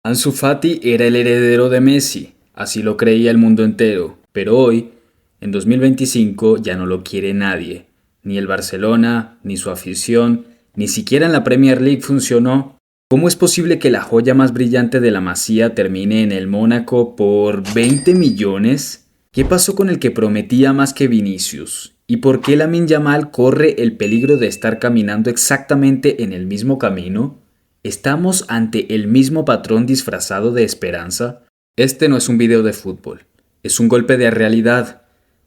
Ansu Fati era el heredero de Messi, así lo creía el mundo entero, pero hoy, en 2025, ya no lo quiere nadie. Ni el Barcelona, ni su afición, ni siquiera en la Premier League funcionó. ¿Cómo es posible que la joya más brillante de la Masía termine en el Mónaco por 20 millones? ¿Qué pasó con el que prometía más que Vinicius? ¿Y por qué Lamine Yamal corre el peligro de estar caminando exactamente en el mismo camino? ¿Estamos ante el mismo patrón disfrazado de esperanza? Este no es un video de fútbol, es un golpe de realidad,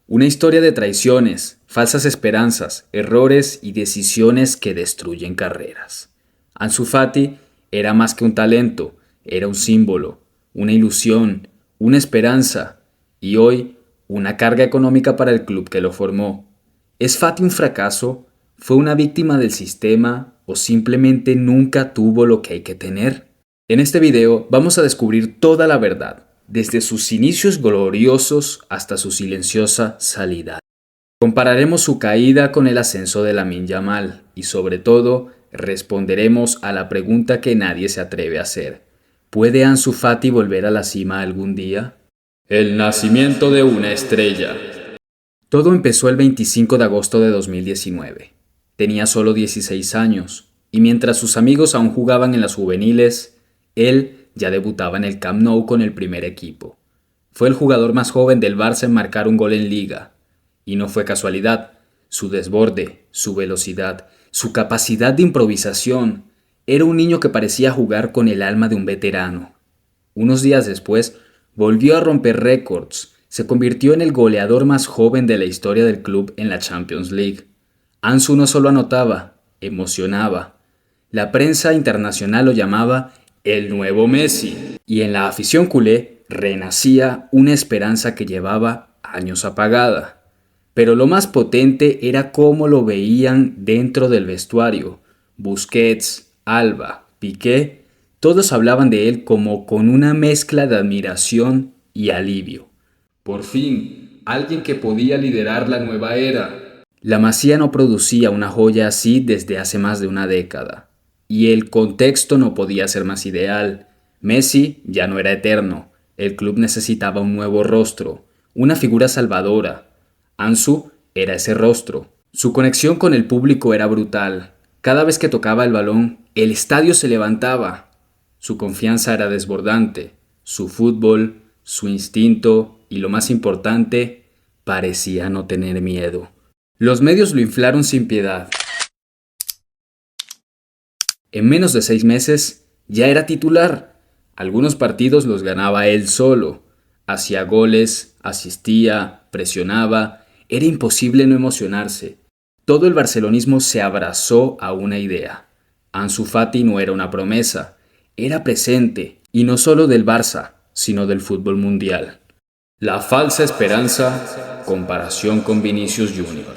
una historia de traiciones, falsas esperanzas, errores y decisiones que destruyen carreras. Ansu Fati era más que un talento, era un símbolo, una ilusión, una esperanza y hoy una carga económica para el club que lo formó. ¿Es Fati un fracaso? ¿Fue una víctima del sistema o simplemente nunca tuvo lo que hay que tener? En este video vamos a descubrir toda la verdad, desde sus inicios gloriosos hasta su silenciosa salida. Compararemos su caída con el ascenso de Lamine Yamal y sobre todo responderemos a la pregunta que nadie se atreve a hacer. ¿Puede Ansu Fati volver a la cima algún día? El nacimiento de una estrella. Todo empezó el 25 de agosto de 2019. Tenía solo 16 años, y mientras sus amigos aún jugaban en las juveniles, él ya debutaba en el Camp Nou con el primer equipo. Fue el jugador más joven del Barça en marcar un gol en Liga. Y no fue casualidad. Su desborde, su velocidad, su capacidad de improvisación. Era un niño que parecía jugar con el alma de un veterano. Unos días después, volvió a romper récords. Se convirtió en el goleador más joven de la historia del club en la Champions League. Ansu no solo anotaba, emocionaba. La prensa internacional lo llamaba el nuevo Messi. Y en la afición culé renacía una esperanza que llevaba años apagada. Pero lo más potente era cómo lo veían dentro del vestuario. Busquets, Alba, Piqué, todos hablaban de él como con una mezcla de admiración y alivio. Por fin, alguien que podía liderar la nueva era. La Masía no producía una joya así desde hace más de una década. Y el contexto no podía ser más ideal. Messi ya no era eterno. El club necesitaba un nuevo rostro, una figura salvadora. Ansu era ese rostro. Su conexión con el público era brutal. Cada vez que tocaba el balón, el estadio se levantaba. Su confianza era desbordante. Su fútbol, su instinto y lo más importante, parecía no tener miedo. Los medios lo inflaron sin piedad. En menos de 6 meses ya era titular. Algunos partidos los ganaba él solo. Hacía goles, asistía, presionaba. Era imposible no emocionarse. Todo el barcelonismo se abrazó a una idea. Ansu Fati no era una promesa, era presente, y no solo del Barça, sino del fútbol mundial. La falsa esperanza, comparación con Vinicius Junior.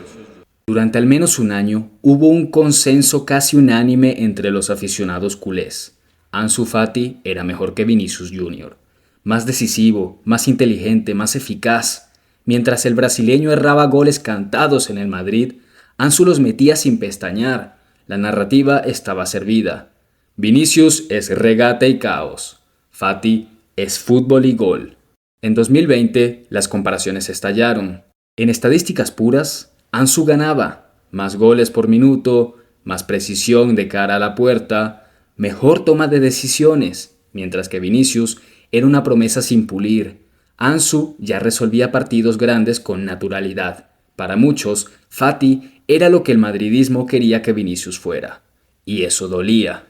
Durante al menos un año hubo un consenso casi unánime entre los aficionados culés. Ansu Fati era mejor que Vinicius Junior. Más decisivo, más inteligente, más eficaz. Mientras el brasileño erraba goles cantados en el Madrid, Ansu los metía sin pestañear. La narrativa estaba servida. Vinicius es regate y caos. Fati es fútbol y gol. En 2020, las comparaciones estallaron. En estadísticas puras, Ansu ganaba. Más goles por minuto, más precisión de cara a la puerta, mejor toma de decisiones, mientras que Vinicius era una promesa sin pulir. Ansu ya resolvía partidos grandes con naturalidad. Para muchos, Fati era lo que el madridismo quería que Vinicius fuera. Y eso dolía.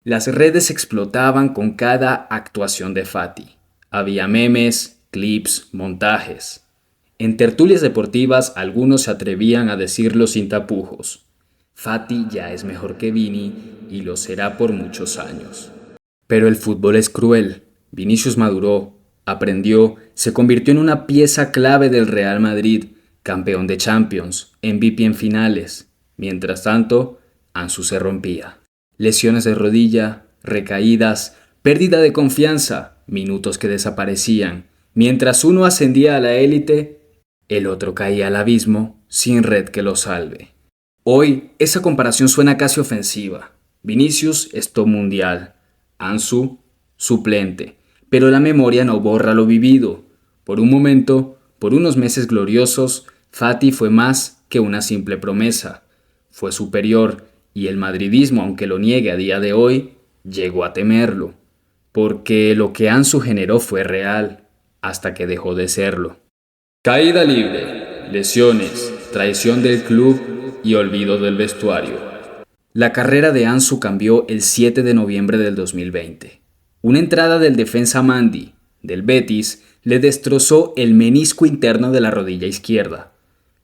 Las redes explotaban con cada actuación de Fati. Había memes, clips, montajes. En tertulias deportivas algunos se atrevían a decirlo sin tapujos. Fati ya es mejor que Vini y lo será por muchos años. Pero el fútbol es cruel. Vinicius maduró, aprendió, se convirtió en una pieza clave del Real Madrid, campeón de Champions, MVP en finales. Mientras tanto, Ansu se rompía. Lesiones de rodilla, recaídas, pérdida de confianza, minutos que desaparecían. Mientras uno ascendía a la élite, el otro caía al abismo sin red que lo salve. Hoy, esa comparación suena casi ofensiva. Vinicius es top mundial. Ansu suplente, pero la memoria no borra lo vivido. Por un momento, por unos meses gloriosos, Fati fue más que una simple promesa. Fue superior y el madridismo, aunque lo niegue a día de hoy, llegó a temerlo. Porque lo que Ansu generó fue real, hasta que dejó de serlo. Caída libre, lesiones, traición del club y olvido del vestuario. La carrera de Ansu cambió el 7 de noviembre del 2020. Una entrada del defensa Mandi, del Betis, le destrozó el menisco interno de la rodilla izquierda.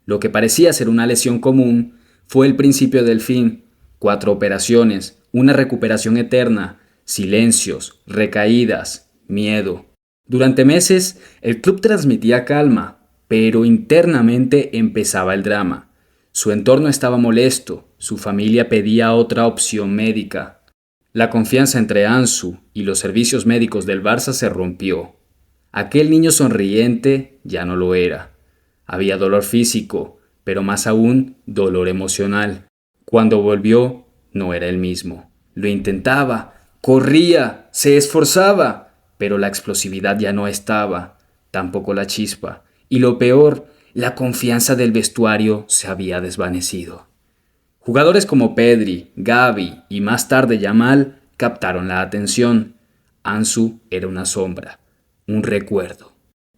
Lo que parecía ser una lesión común fue el principio del fin. 4 operaciones, una recuperación eterna, silencios, recaídas, miedo. Durante meses, el club transmitía calma, pero internamente empezaba el drama. Su entorno estaba molesto, su familia pedía otra opción médica. La confianza entre Ansu y los servicios médicos del Barça se rompió. Aquel niño sonriente ya no lo era. Había dolor físico, pero más aún dolor emocional. Cuando volvió, no era el mismo. Lo intentaba, corría, se esforzaba, pero la explosividad ya no estaba, tampoco la chispa. Y lo peor, la confianza del vestuario se había desvanecido. Jugadores como Pedri, Gavi y más tarde Yamal captaron la atención. Ansu era una sombra, un recuerdo.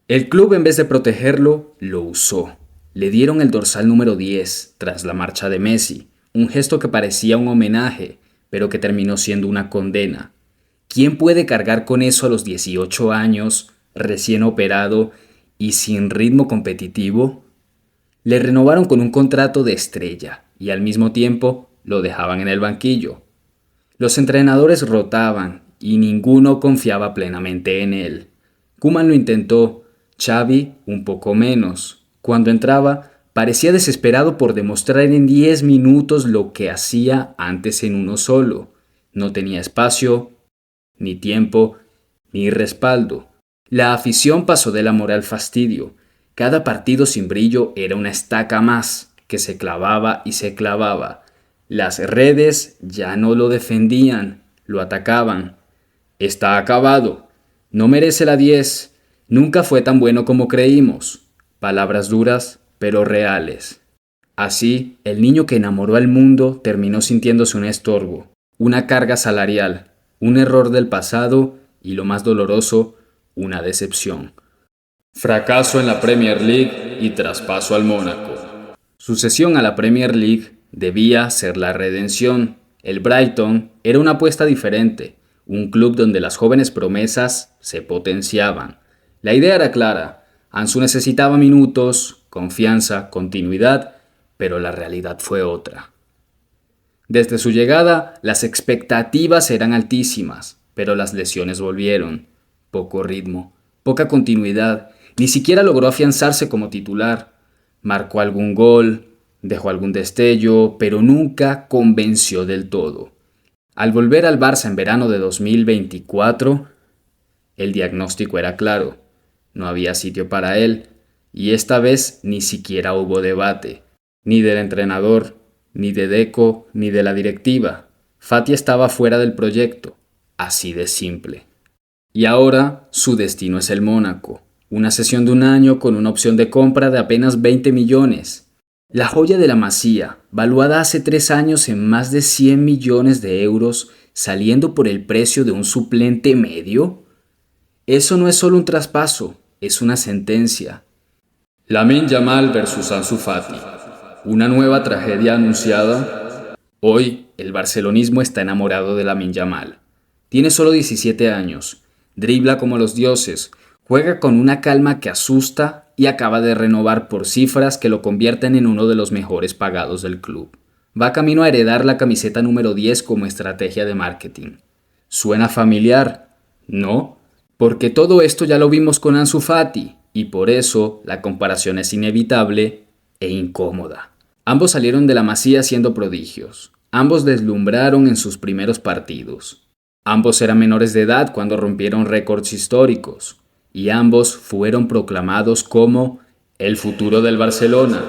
El club, en vez de protegerlo, lo usó. Le dieron el dorsal número 10 tras la marcha de Messi, un gesto que parecía un homenaje, pero que terminó siendo una condena. ¿Quién puede cargar con eso a los 18 años, recién operado y sin ritmo competitivo? Le renovaron con un contrato de estrella y al mismo tiempo lo dejaban en el banquillo. Los entrenadores rotaban y ninguno confiaba plenamente en él. Koeman lo intentó, Xavi un poco menos. Cuando entraba, parecía desesperado por demostrar en 10 minutos lo que hacía antes en uno solo. No tenía espacio, ni tiempo, ni respaldo. La afición pasó del amor al fastidio. Cada partido sin brillo era una estaca más, que se clavaba y se clavaba. Las redes ya no lo defendían, lo atacaban. Está acabado. No merece la 10. Nunca fue tan bueno como creímos. Palabras duras, pero reales. Así, el niño que enamoró al mundo terminó sintiéndose un estorbo, una carga salarial, un error del pasado y, lo más doloroso, una decepción. Fracaso en la Premier League y traspaso al Mónaco. Su cesión a la Premier League debía ser la redención. El Brighton era una apuesta diferente, un club donde las jóvenes promesas se potenciaban. La idea era clara. Ansu necesitaba minutos, confianza, continuidad, pero la realidad fue otra. Desde su llegada, las expectativas eran altísimas, pero las lesiones volvieron. Poco ritmo, poca continuidad, ni siquiera logró afianzarse como titular. Marcó algún gol, dejó algún destello, pero nunca convenció del todo. Al volver al Barça en verano de 2024, el diagnóstico era claro. No había sitio para él, y esta vez ni siquiera hubo debate, ni del entrenador, ni de Deco, ni de la directiva. Fati estaba fuera del proyecto, así de simple. Y ahora su destino es el Mónaco, una cesión de un año con una opción de compra de apenas 20 millones. La joya de la Masía, valuada hace 3 años en más de 100 millones de euros, saliendo por el precio de un suplente medio. Eso no es solo un traspaso, es una sentencia. Lamine Yamal versus Ansu Fati. Una nueva tragedia anunciada. Hoy, el barcelonismo está enamorado de Lamine Yamal. Tiene solo 17 años, dribla como los dioses, juega con una calma que asusta y acaba de renovar por cifras que lo convierten en uno de los mejores pagados del club. Va camino a heredar la camiseta número 10 como estrategia de marketing. ¿Suena familiar? No, porque todo esto ya lo vimos con Ansu Fati y por eso la comparación es inevitable e incómoda. Ambos salieron de la Masía siendo prodigios. Ambos deslumbraron en sus primeros partidos. Ambos eran menores de edad cuando rompieron récords históricos. Y ambos fueron proclamados como el futuro del Barcelona.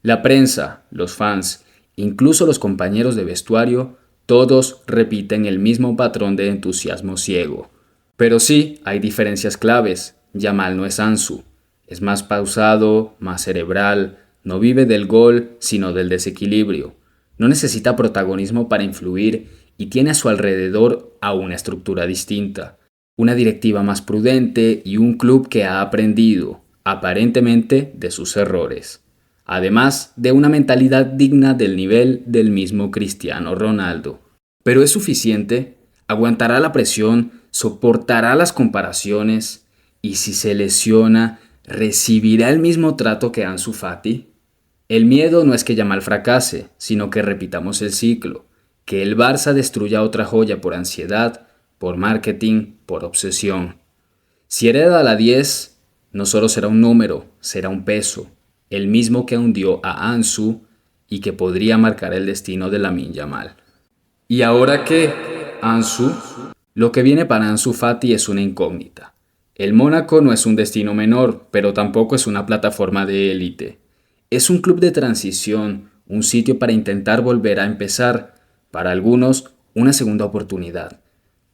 La prensa, los fans, incluso los compañeros de vestuario, todos repiten el mismo patrón de entusiasmo ciego. Pero sí, hay diferencias claves. Yamal no es Ansu. Es más pausado, más cerebral, no vive del gol, sino del desequilibrio. No necesita protagonismo para influir y tiene a su alrededor a una estructura distinta, una directiva más prudente y un club que ha aprendido, aparentemente, de sus errores. Además de una mentalidad digna del nivel del mismo Cristiano Ronaldo. ¿Pero es suficiente? ¿Aguantará la presión? ¿Soportará las comparaciones? ¿Y si se lesiona, recibirá el mismo trato que Ansu Fati? El miedo no es que Yamal fracase, sino que repitamos el ciclo, que el Barça destruya otra joya por ansiedad, por marketing, por obsesión. Si hereda la 10, no solo será un número, será un peso, el mismo que hundió a Ansu y que podría marcar el destino de Lamine Yamal. ¿Y ahora qué, Ansu? Lo que viene para Ansu Fati es una incógnita. El Mónaco no es un destino menor, pero tampoco es una plataforma de élite. Es un club de transición, un sitio para intentar volver a empezar. Para algunos, una segunda oportunidad.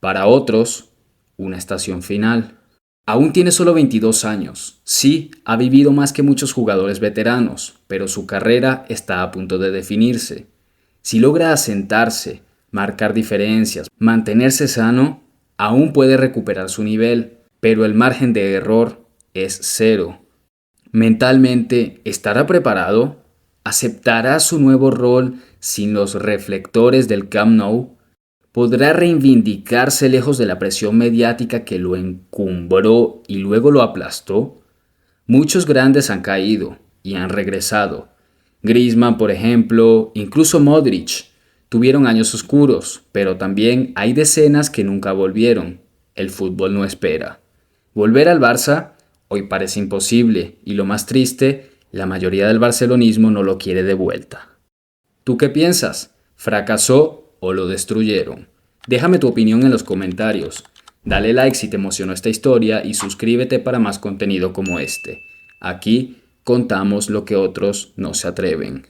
Para otros, una estación final. Aún tiene solo 22 años. Sí, ha vivido más que muchos jugadores veteranos, pero su carrera está a punto de definirse. Si logra asentarse, marcar diferencias, mantenerse sano, aún puede recuperar su nivel, pero el margen de error es cero. Mentalmente, ¿estará preparado? ¿Aceptará su nuevo rol sin los reflectores del Camp Nou? ¿Podrá reivindicarse lejos de la presión mediática que lo encumbró y luego lo aplastó? Muchos grandes han caído y han regresado. Griezmann, por ejemplo, incluso Modric, tuvieron años oscuros, pero también hay decenas que nunca volvieron. El fútbol no espera. Volver al Barça hoy parece imposible y lo más triste, la mayoría del barcelonismo no lo quiere de vuelta. ¿Tú qué piensas? ¿Fracasó o lo destruyeron? Déjame tu opinión en los comentarios. Dale like si te emocionó esta historia y suscríbete para más contenido como este. Aquí contamos lo que otros no se atreven.